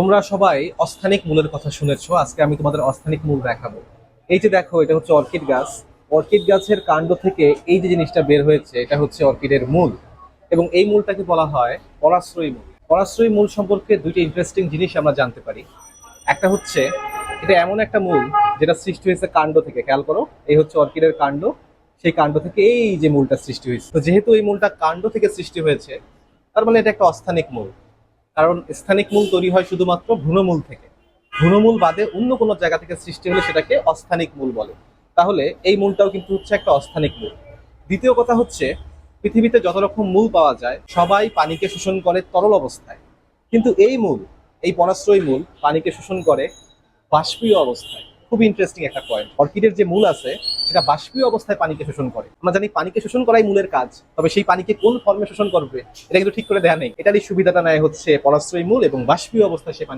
তোমরা সবাই অস্থানিক মূলের কথা শুনেছো। আজকে আমি তোমাদের অস্থানিক মূল দেখাবো। এই যে দেখো, এটা হচ্ছে অর্কিড গাছ। অর্কিড গাছের কাণ্ড থেকে এই যে জিনিসটা বের হয়েছে, এটা হচ্ছে অর্কিডের মূল। এবং এই মূলটাকে বলা হয় পরাশ্রয়ী মূল। পরাশ্রয়ী মূল সম্পর্কে দুইটা ইন্টারেস্টিং জিনিস আমরা জানতে পারি। একটা হচ্ছে, এটা এমন একটা মূল যেটা সৃষ্টি হয়েছে কাণ্ড থেকে। খেয়াল করো, এই হচ্ছে অর্কিডের কাণ্ড। সেই কাণ্ড থেকে এই যে মূলটা সৃষ্টি হয়েছে। তো যেহেতু এই মূলটা কাণ্ড থেকে সৃষ্টি হয়েছে, তার মানে এটা একটা অস্থানিক মূল। কারণ স্থানিক মূল তৈরি হয় শুধুমাত্র ভ্রূণমূল থেকে। ভ্রূণমূল বাদে অন্য কোনো জায়গা থেকে সৃষ্টি হলে সেটাকে অস্থানিক মূল বলে। তাহলে এই মূলটাও কিন্তু হচ্ছে একটা অস্থানিক মূল। দ্বিতীয় কথা হচ্ছে, পৃথিবীতে যত রকম মূল পাওয়া যায় সবাই পানিকে শোষণ করে তরল অবস্থায়। কিন্তু এই মূল, এই পরাশ্রয়ী মূল পানিকে শোষণ করে বাষ্পীয় অবস্থায়। খুব ইন্টারেস্টিং একটা পয়েন্ট। অর্কিডের যে মূল আছে সেটা বাষ্পীয় অবস্থায় পানিকে শোষণ করে। আমরা জানি পানিকে শোষণ করাই মূলের কাজ, তবে সেই পানিকে কোন ফর্মে শোষণ করবে এটা কিন্তু ঠিক করে দেয়া নেই। এটারই সুবিধাটা নেয় হচ্ছে পরাশ্রয়ী মূল, এবং বাষ্পীয় অবস্থায় সে পানি